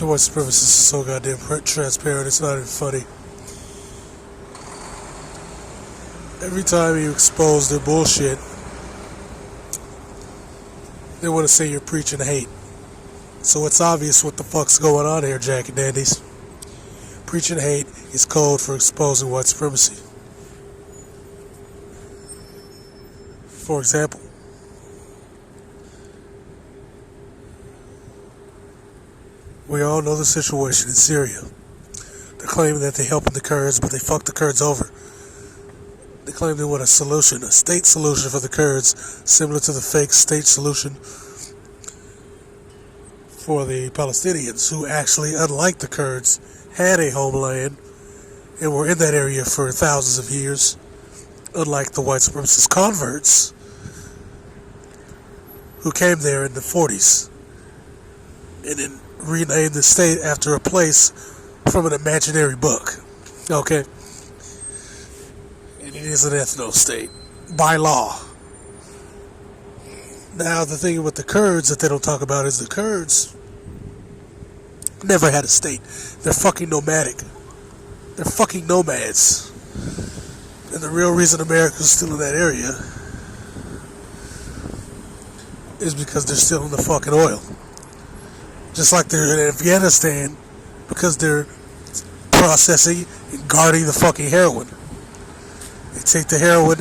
The white supremacists are so goddamn transparent, it's not even funny. Every time you expose their bullshit, they want to say you're preaching hate. So it's obvious what the fuck's going on here, Jack and Dandies. Preaching hate is code for exposing white supremacy. For example, we all know the situation in Syria. They're claiming that they're helping the Kurds, but they fucked the Kurds over. They claim they want a solution, a state solution for the Kurds, similar to the fake state solution for the Palestinians, who actually, unlike the Kurds, had a homeland and were in that area for thousands of years, unlike the white supremacist converts who came there in the 40s and then renamed the state after a place from an imaginary book. Okay? And it is an ethno-state by law. Now, the thing with the Kurds that they don't talk about is the Kurds never had a state. They're fucking nomadic. They're fucking nomads. And the real reason America's still in that area is because they're still in the fucking oil. Just like they're in Afghanistan because they're processing and guarding the fucking heroin. They take the heroin,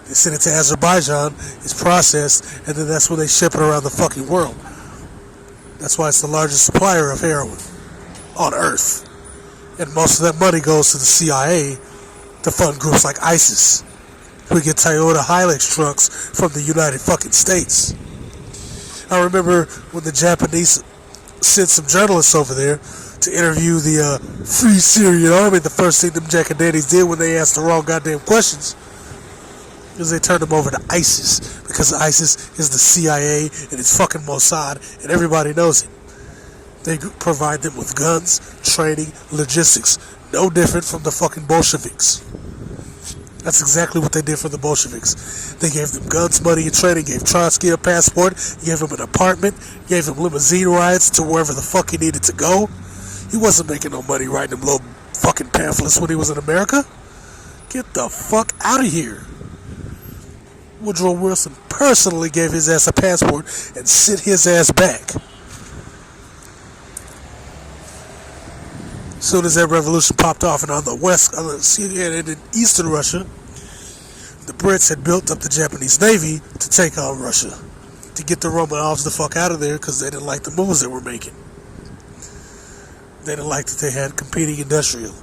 they send it to Azerbaijan, it's processed, and then that's when they ship it around the fucking world. That's why it's the largest supplier of heroin on Earth. And most of that money goes to the CIA to fund groups like ISIS. We get Toyota Hilux trucks from the United fucking States. I remember when the Japanese sent some journalists over there to interview the Free Syrian Army. The first thing them Jack and Dandies did when they asked the wrong goddamn questions is they turned them over to ISIS, because ISIS is the CIA and it's fucking Mossad and everybody knows it. They provide them with guns, training, logistics, no different from the fucking Bolsheviks. That's exactly what they did for the Bolsheviks. They gave them guns, money, and training, gave Trotsky a passport, gave him an apartment, gave him limousine rides to wherever the fuck he needed to go. He wasn't making no money writing them little fucking pamphlets when he was in America. Get the fuck out of here. Woodrow Wilson personally gave his ass a passport and sent his ass back. As soon as that revolution popped off, and on the west, and in eastern Russia, the Brits had built up the Japanese Navy to take on Russia, to get the Romanovs the fuck out of there, because they didn't like the moves they were making. They didn't like that they had competing industrial.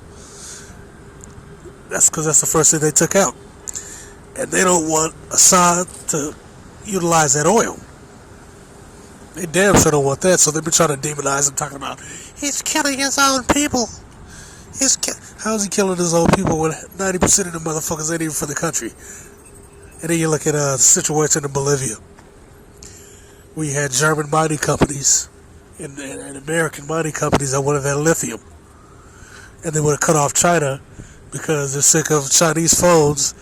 That's because that's the first thing they took out. And they don't want Assad to utilize that oil. They damn sure don't want that, so they've been trying to demonize him, talking about he's killing his own people. How's he killing his own people when 90% of the motherfuckers ain't even for the country? And then you look at the situation in Bolivia. We had German mining companies and American mining companies that wanted that lithium. And they would have cut off China because they're sick of Chinese phones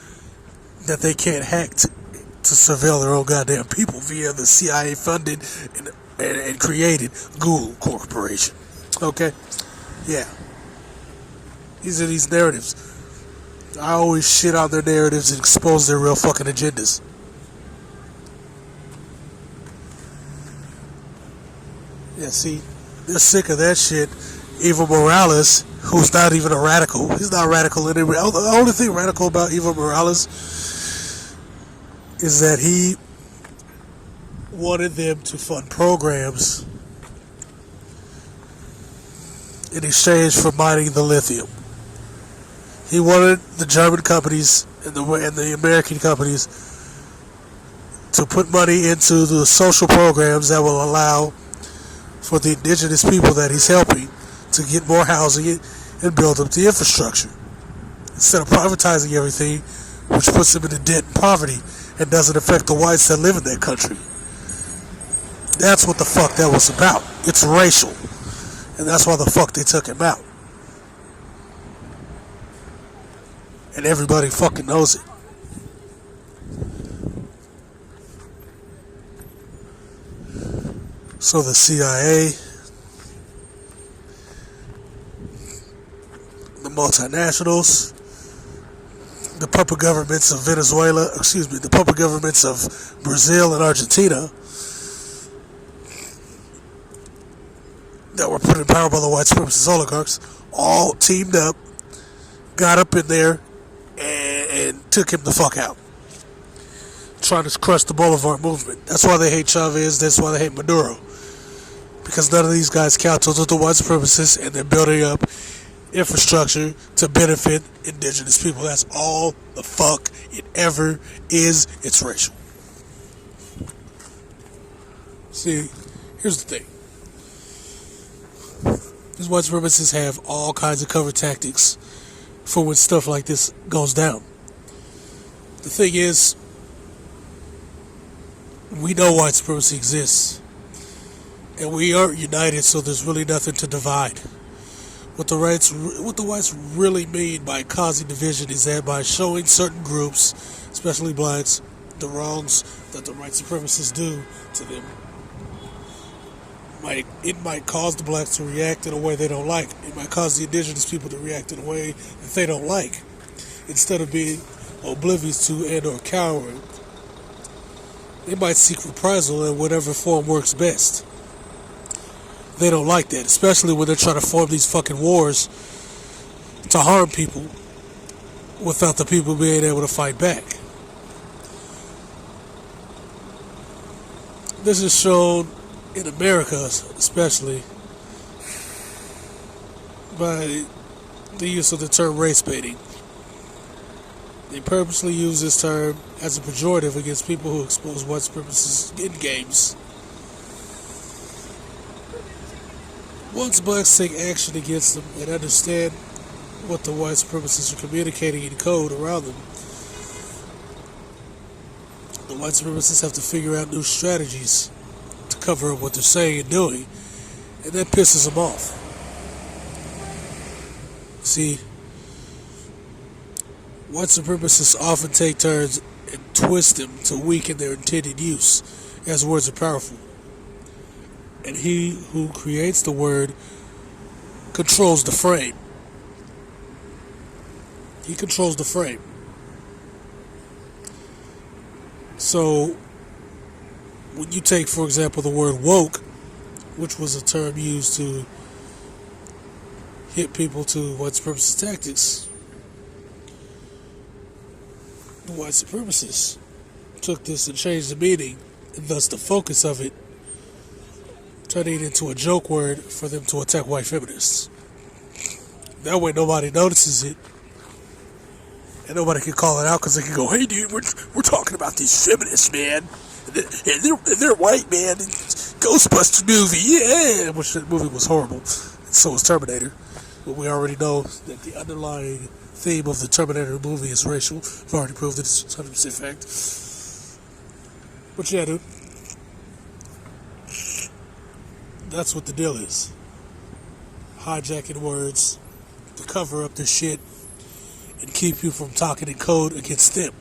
that they can't hack to surveil their own goddamn people via the CIA funded and created Google Corporation. Okay? Yeah. These are these narratives. I always shit on their narratives and expose their real fucking agendas. Yeah, see, they're sick of that shit. Evo Morales, who's not even a radical. He's not radical in it. The only thing radical about Evo Morales is that he wanted them to fund programs in exchange for mining the lithium. He wanted the German companies and the American companies to put money into the social programs that will allow for the indigenous people that he's helping to get more housing and build up the infrastructure. Instead of privatizing everything, which puts them into debt and poverty and doesn't affect the whites that live in that country. That's what the fuck that was about. It's racial. And that's why the fuck they took him out. And everybody fucking knows it. So the CIA multinationals, the puppet governments of the puppet governments of Brazil and Argentina that were put in power by the white supremacist oligarchs, all teamed up, got up in there, and took him the fuck out. Trying to crush the Bolivar movement. That's why they hate Chavez, that's why they hate Maduro. Because none of these guys count with the white supremacists, and they're building up infrastructure to benefit indigenous people. That's all the fuck it ever is. It's racial. See, here's the thing. These white supremacists have all kinds of cover tactics for when stuff like this goes down. The thing is, we know white supremacy exists, and we aren't united, so there's really nothing to divide. What the whites really mean by causing division is that by showing certain groups, especially blacks, the wrongs that the white supremacists do to them, it might cause the blacks to react in a way they don't like. It might cause the indigenous people to react in a way that they don't like. Instead of being oblivious to and or cowering, they might seek reprisal in whatever form works best. They don't like that, especially when they're trying to form these fucking wars to harm people without the people being able to fight back. This is shown in America, especially, by the use of the term race baiting. They purposely use this term as a pejorative against people who expose white supremacists in games. Once blacks take action against them and understand what the white supremacists are communicating in code around them, the white supremacists have to figure out new strategies to cover up what they're saying and doing, and that pisses them off. See, white supremacists often take turns and twist them to weaken their intended use, as words are powerful. And he who creates the word controls the frame. He controls the frame. So, when you take, for example, the word woke, which was a term used to hit people to white supremacist tactics, the white supremacists took this and changed the meaning, and thus the focus of it, turning it into a joke word for them to attack white feminists. That way nobody notices it, and nobody can call it out because they can go, "Hey dude, we're talking about these feminists, man. And they're white, man. Ghostbusters movie, yeah." Which the movie was horrible, and so was Terminator. But we already know that the underlying theme of the Terminator movie is racial. I've already proved it. It's 100% fact. But yeah, dude. That's what the deal is. Hijacking words to cover up their shit and keep you from talking in code against them.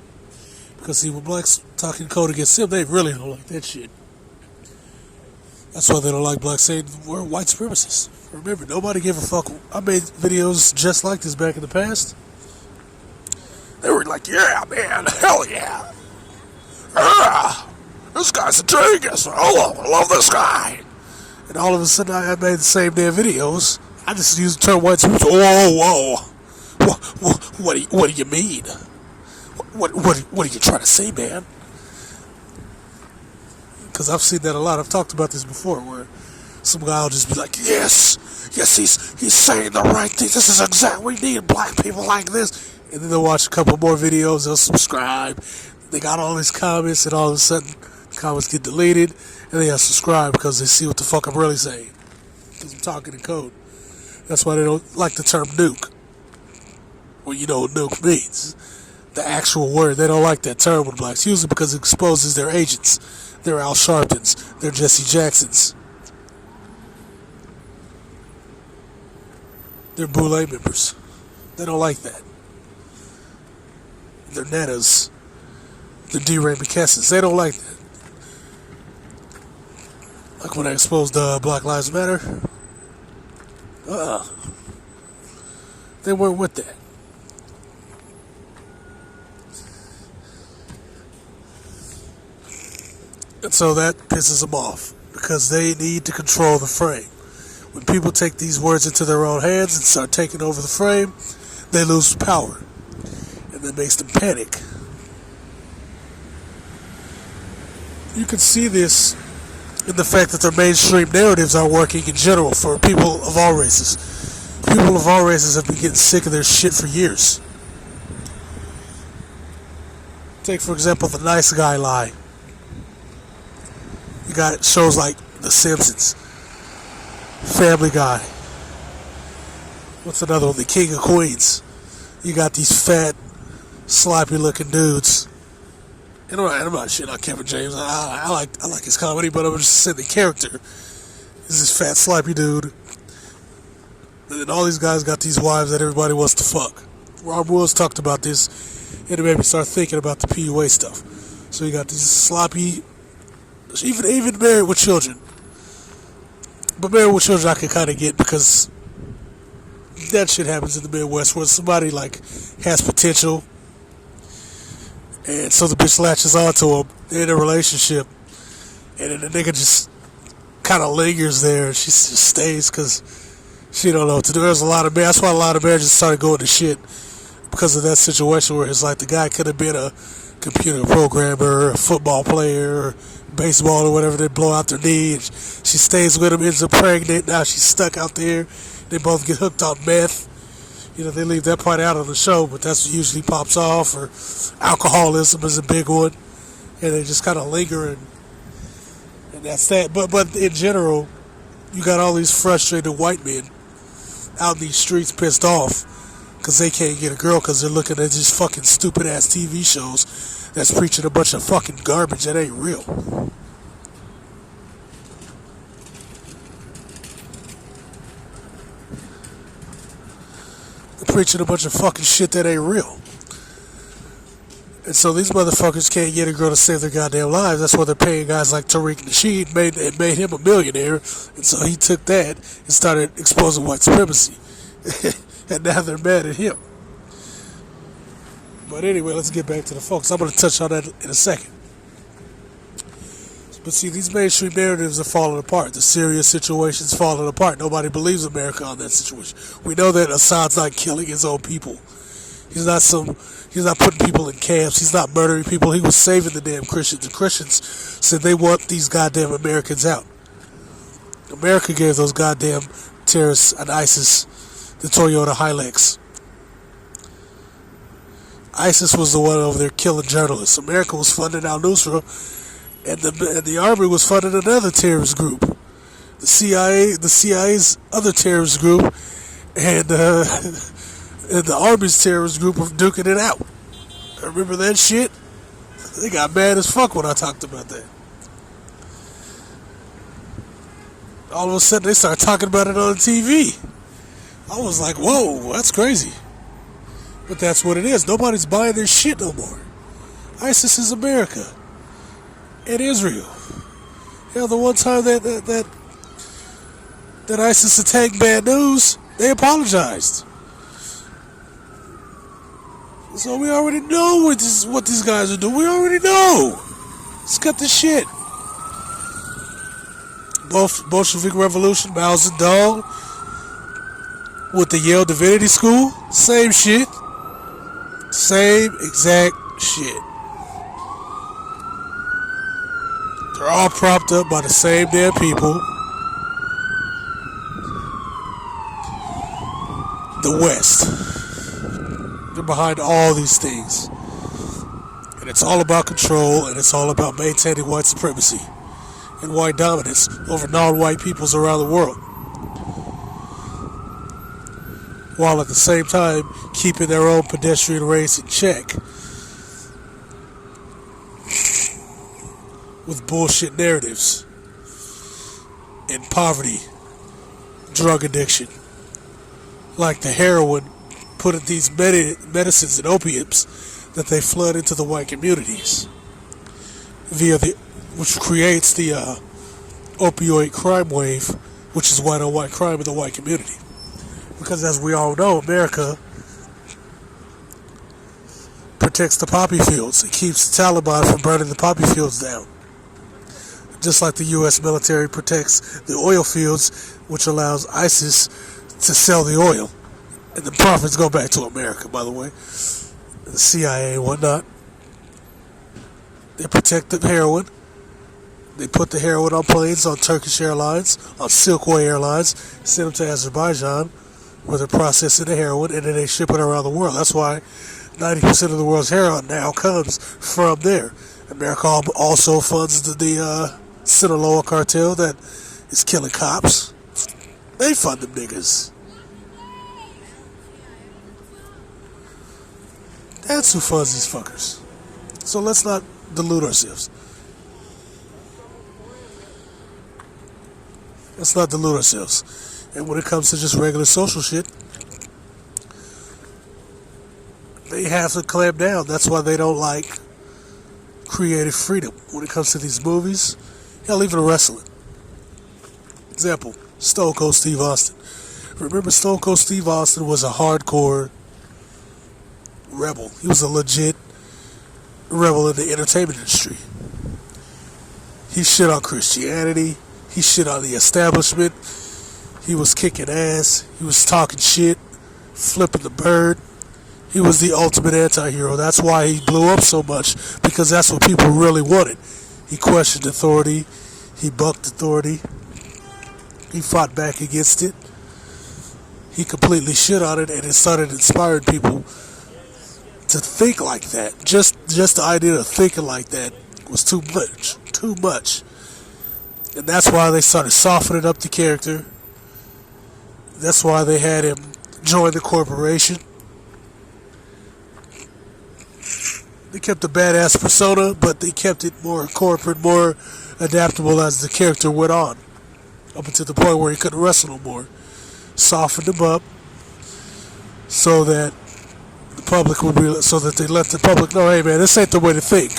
Because see, when blacks talk in code against them, they really don't like that shit. That's why they don't like blacks saying we're white supremacists. Remember, nobody gave a fuck. I made videos just like this back in the past. They were like, "Yeah, man, hell yeah. This guy's a genius. Oh, I love this guy." And all of a sudden, I made the same damn videos. I just used the term white supremacy. Whoa. What do you mean? What are you trying to say, man? Because I've seen that a lot. I've talked about this before, where some guy will just be like, yes, he's saying the right thing. This is exactly, we need black people like this. And then they'll watch a couple more videos, they'll subscribe. They got all these comments, and all of a sudden, the comments get deleted, and they unsubscribe because they see what the fuck I'm really saying. Because I'm talking in code. That's why they don't like the term nuke. Well, you know what nuke means. The actual word. They don't like that term when blacks use it because it exposes their agents. Their Al Sharptons. Their Jesse Jacksons. Their Boule members. They don't like that. Their Nettas. The D-Ray McKessons. They don't like that. Like when I exposed Black Lives Matter. That They weren't with that. And so that pisses them off because they need to control the frame. When people take these words into their own hands and start taking over the frame, they lose power. And that makes them panic. You can see this in the fact that their mainstream narratives aren't working in general for people of all races. People of all races have been getting sick of their shit for years. Take, for example, the nice guy lie. You got shows like The Simpsons, Family Guy. What's another one? The King of Queens. You got these fat, sloppy looking dudes. And I'm not shitting on Kevin James. I like his comedy, but I'm just saying the character is this fat, sloppy dude. And then all these guys got these wives that everybody wants to fuck. Rob Wills talked about this, and it made me start thinking about the PUA stuff. So you got these sloppy, even Married with Children. But Married with Children I can kind of get because that shit happens in the Midwest where somebody like has potential. And so the bitch latches onto him. They're in a relationship. And then the nigga just kind of lingers there. And she just stays because she don't know what to do. There's a lot of marriages. That's why a lot of marriages started going to shit. Because of that situation where it's like the guy could have been a computer programmer, a football player, or baseball or whatever. They blow out their knee. And she stays with him, ends up pregnant. Now she's stuck out there. They both get hooked on meth. You know, they leave that part out of the show, but that's what usually pops off. Or alcoholism is a big one. And they just kind of linger, and that's that. But in general, you got all these frustrated white men out in these streets pissed off because they can't get a girl because they're looking at these fucking stupid-ass TV shows that's preaching a bunch of fucking garbage that ain't real. Preaching a bunch of fucking shit that ain't real. And so these motherfuckers can't get a girl to save their goddamn lives. That's why they're paying guys like Tariq Nasheed. It made him a millionaire. And so he took that and started exposing white supremacy. And now they're mad at him. But anyway, let's get back to the folks. I'm going to touch on that in a second. But see, these mainstream narratives are falling apart. The Syria situation's falling apart. Nobody believes America on that situation. We know that Assad's not killing his own people. He's not putting people in camps. He's not murdering people. He was saving the damn Christians. The Christians said they want these goddamn Americans out. America gave those goddamn terrorists and ISIS the Toyota Hilux. ISIS was the one over there killing journalists. America was funding al-Nusra. And the Army was funding another terrorist group. The CIA's other terrorist group, and the Army's terrorist group of duking it out. Remember that shit? They got mad as fuck when I talked about that. All of a sudden they started talking about it on TV. I was like, whoa, that's crazy. But that's what it is. Nobody's buying their shit no more. ISIS is America. And Israel. Hell, the one time that ISIS attacked Bad News, they apologized. So we already know what these guys are doing. We already know. Let's cut the shit. Bolshevik Revolution, Mao Zedong, with the Yale Divinity School, same shit. Same exact shit. They're all propped up by the same damn people. The West. They're behind all these things. And it's all about control, and it's all about maintaining white supremacy and white dominance over non-white peoples around the world. While at the same time keeping their own pedestrian race in check. With bullshit narratives and poverty, drug addiction, like the heroin, putting these medicines and opiates that they flood into the white communities which creates the opioid crime wave, which is white on white crime in the white community. Because as we all know, America protects the poppy fields. It keeps the Taliban from burning the poppy fields down. Just like the U.S. military protects the oil fields, which allows ISIS to sell the oil. And the profits go back to America, by the way. The CIA and whatnot. They protect the heroin. They put the heroin on planes, on Turkish Airlines, on Silkway Airlines, send them to Azerbaijan, where they're processing the heroin, and then they ship it around the world. That's why 90% of the world's heroin now comes from there. America also funds the Sinaloa cartel that is killing cops. They fund them niggas. That's who funds these fuckers. So let's not delude ourselves. Let's not delude ourselves. And when it comes to just regular social shit, they have to clamp down. That's why they don't like creative freedom when it comes to these movies. Hell, even wrestling. Example, Stone Cold Steve Austin. Remember, Stone Cold Steve Austin was a hardcore rebel. He was a legit rebel in the entertainment industry. He shit on Christianity. He shit on the establishment. He was kicking ass. He was talking shit, flipping the bird. He was the ultimate anti-hero. That's why he blew up so much, because that's what people really wanted. He questioned authority. He bucked authority. He fought back against it. He completely shit on it, and it started inspiring people to think like that. Just the idea of thinking like that was too much. And that's why they started softening up the character. That's why they had him join the corporation. They kept the badass persona, but they kept it more corporate, more adaptable as the character went on. Up until the point where he couldn't wrestle no more. Softened him up so that the public would be, so that they let the public know, hey man, this ain't the way to think.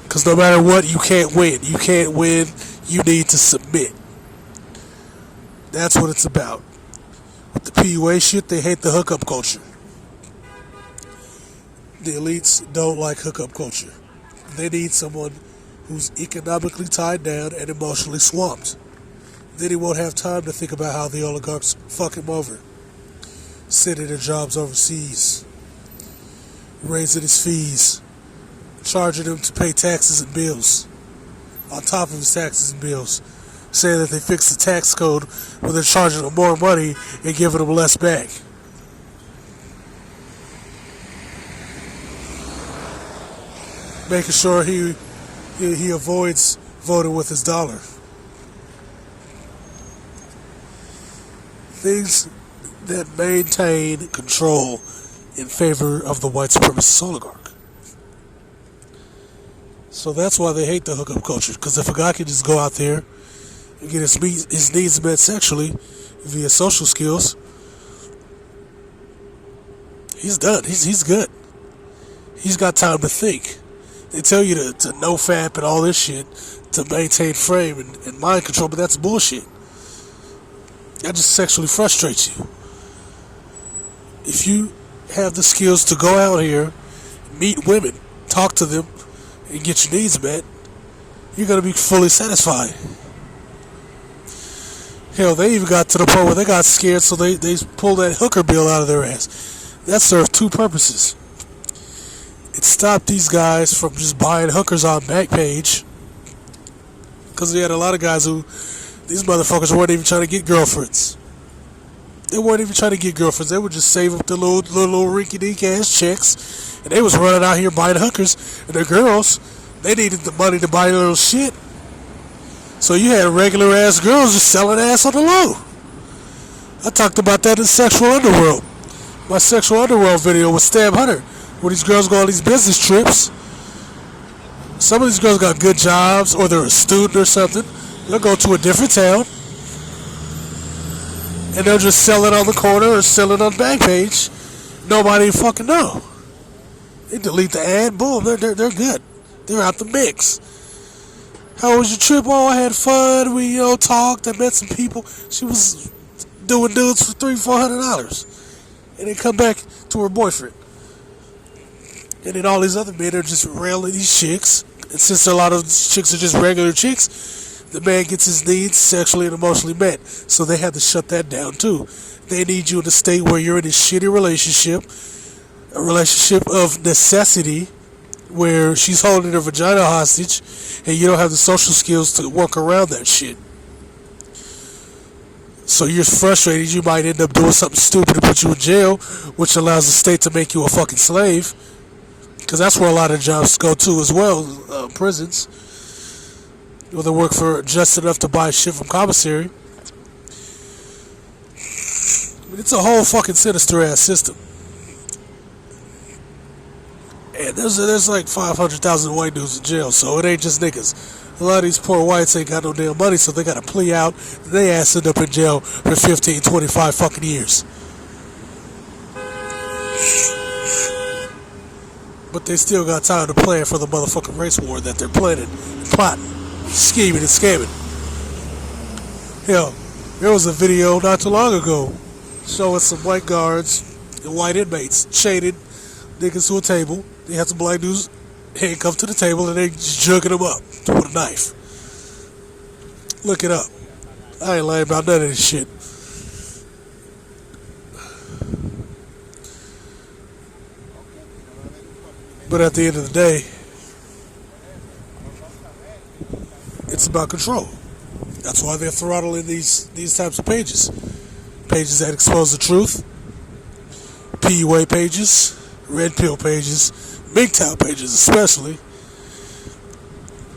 Because no matter what, you can't win. You can't win. You need to submit. That's what it's about. With the PUA shit, they hate the hookup culture. The elites don't like hookup culture. They need someone who's economically tied down and emotionally swamped. Then he won't have time to think about how the oligarchs fuck him over. Sending their jobs overseas. Raising his fees. Charging him to pay taxes and bills. On top of his taxes and bills. Saying that they fixed the tax code when they're charging him more money and giving him less back. Making sure he avoids voting with his dollar. Things that maintain control in favor of the white supremacist oligarch. So that's why they hate the hookup culture. Because if a guy can just go out there and get his needs met sexually via social skills, he's done. He's good. He's got time to think. They tell you to no-fap and all this shit to maintain frame and mind control, but that's bullshit. That just sexually frustrates you. If you have the skills to go out here, meet women, talk to them, and get your needs met, you're going to be fully satisfied. Hell, they even got to the point where they got scared, so they pulled that hooker bill out of their ass. That served two purposes. It stopped these guys from just buying hookers on Backpage, because we had a lot of guys who, these motherfuckers weren't even trying to get girlfriends. They weren't even trying to get girlfriends. They would just save up the little rinky-dink ass checks, and they was running out here buying hookers. And their girls, they needed the money to buy little shit. So you had regular ass girls just selling ass on the low. I talked about that in Sexual Underworld. My Sexual Underworld video with Stab Hunter, where these girls go on these business trips. Some of these girls got good jobs, or they're a student or something. They'll go to a different town, and they'll just sell it on the corner or sell it on Backpage. Nobody fucking know. They delete the ad, boom, they're good. They're out the mix. How was your trip? Oh, I had fun. We talked. I met some people. She was doing dudes for $300-$400, and they come back to her boyfriend. And then all these other men are just railing these chicks. And since a lot of these chicks are just regular chicks, the man gets his needs sexually and emotionally met. So they had to shut that down too. They need you in a state where you're in a shitty relationship, a relationship of necessity, where she's holding her vagina hostage, and you don't have the social skills to work around that shit. So you're frustrated. You might end up doing something stupid to put you in jail, which allows the state to make you a fucking slave. Because that's where a lot of jobs go to as well, prisons. Where they work for just enough to buy shit from commissary. It's a whole fucking sinister ass system. And there's like 500,000 white dudes in jail, so it ain't just niggas. A lot of these poor whites ain't got no damn money, so they gotta plea out. They ass end up in jail for 15, 25 fucking years. But they still got time to plan for the motherfucking race war that they're planning, plotting, scheming, and scamming. Hell, there was a video not too long ago showing some white guards and white inmates chaining niggas to a table. They had some black dudes handcuffed to the table and they just jugging them up with a knife. Look it up. I ain't lying about none of this shit. But at the end of the day, it's about control. That's why they're throttling these types of pages. Pages that expose the truth. PUA pages, red pill pages, MGTOW pages especially.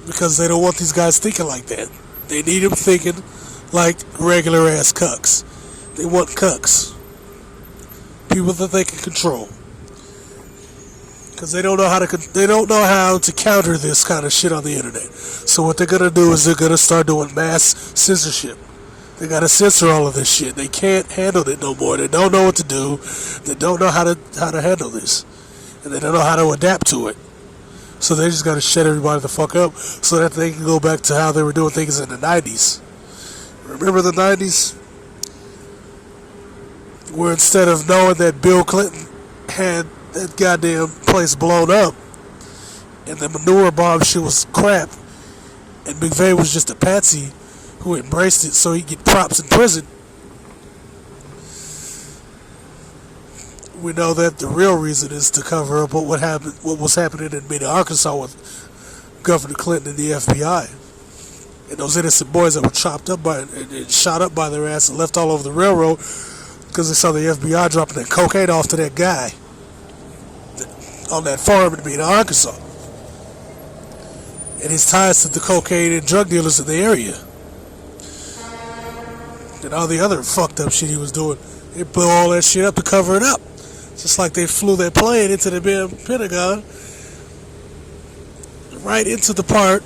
Because they don't want these guys thinking like that. They need them thinking like regular ass cucks. They want cucks. People that they can control. Because they don't know how to counter this kind of shit on the internet. So what they're gonna do is they're gonna start doing mass censorship. They gotta censor all of this shit. They can't handle it no more. They don't know what to do. They don't know how to handle this, and they don't know how to adapt to it. So they just gotta shut everybody the fuck up so that they can go back to how they were doing things in the 90s. Remember the 90s? Where instead of knowing that Bill Clinton had that goddamn place blown up and the manure bomb shit was crap and McVeigh was just a patsy who embraced it so he'd get props in prison, we know that the real reason is to cover up what was happening in Mena, Arkansas with Governor Clinton and the FBI and those innocent boys that were chopped up and shot up by their ass and left all over the railroad because they saw the FBI dropping that cocaine off to that guy on that farm in Mena, Arkansas, and his ties to the cocaine and drug dealers in the area, and all the other fucked up shit he was doing. They blew all that shit up to cover it up, just like they flew that plane into the damn Pentagon, right into the part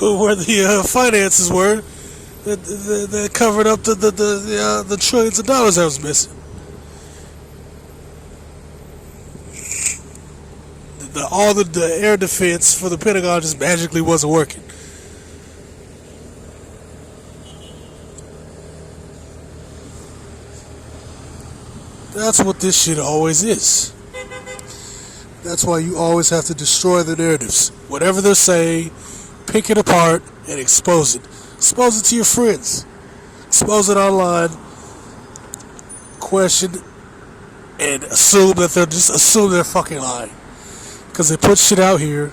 where the finances were that covered up the trillions of dollars that was missing. All the air defense for the Pentagon just magically wasn't working. That's what this shit always is. That's why you always have to destroy the narratives. Whatever they're saying, pick it apart and expose it. Expose it to your friends. Expose it online. Question and assume they're fucking lying. Because they put shit out here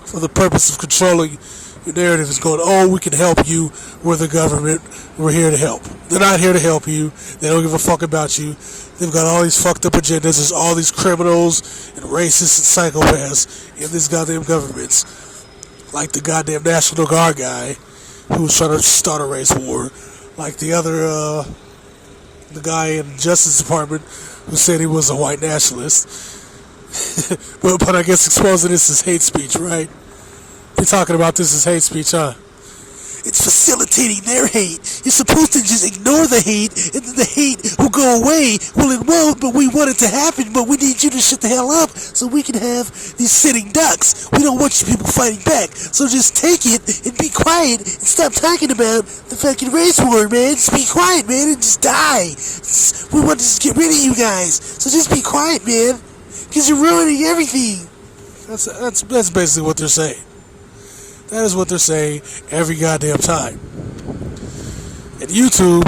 for the purpose of controlling your narrative. Is going, oh, we can help you. We're the government. We're here to help. They're not here to help you. They don't give a fuck about you. They've got all these fucked up agendas. There's all these criminals and racists and psychopaths in these goddamn governments. Like the goddamn National Guard guy who was trying to start a race war. Like the other, the guy in the Justice Department who said he was a white nationalist. but I guess exposing this is hate speech, right? You're talking about this as hate speech, huh? It's facilitating their hate. You're supposed to just ignore the hate, and then the hate will go away. Well, it won't, but we want it to happen, but we need you to shut the hell up so we can have these sitting ducks. We don't want you people fighting back, so just take it and be quiet and stop talking about the fucking race war, man. Just be quiet, man, and just die. We want to just get rid of you guys. So just be quiet, man. Because you're ruining everything. That's basically what they're saying. That is what they're saying every goddamn time. And YouTube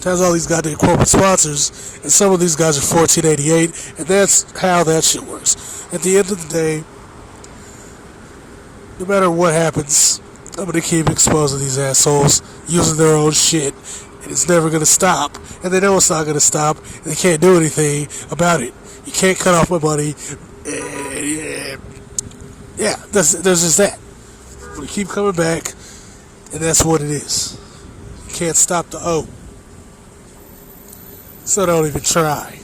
has all these goddamn corporate sponsors, and some of these guys are 1488, and that's how that shit works. At the end of the day, no matter what happens, I'm gonna keep exposing these assholes using their own shit, and it's never gonna stop. And they know it's not gonna stop, and they can't do anything about it. You can't cut off my money. Yeah, there's just that. We keep coming back, and that's what it is. You can't stop the O. So don't even try.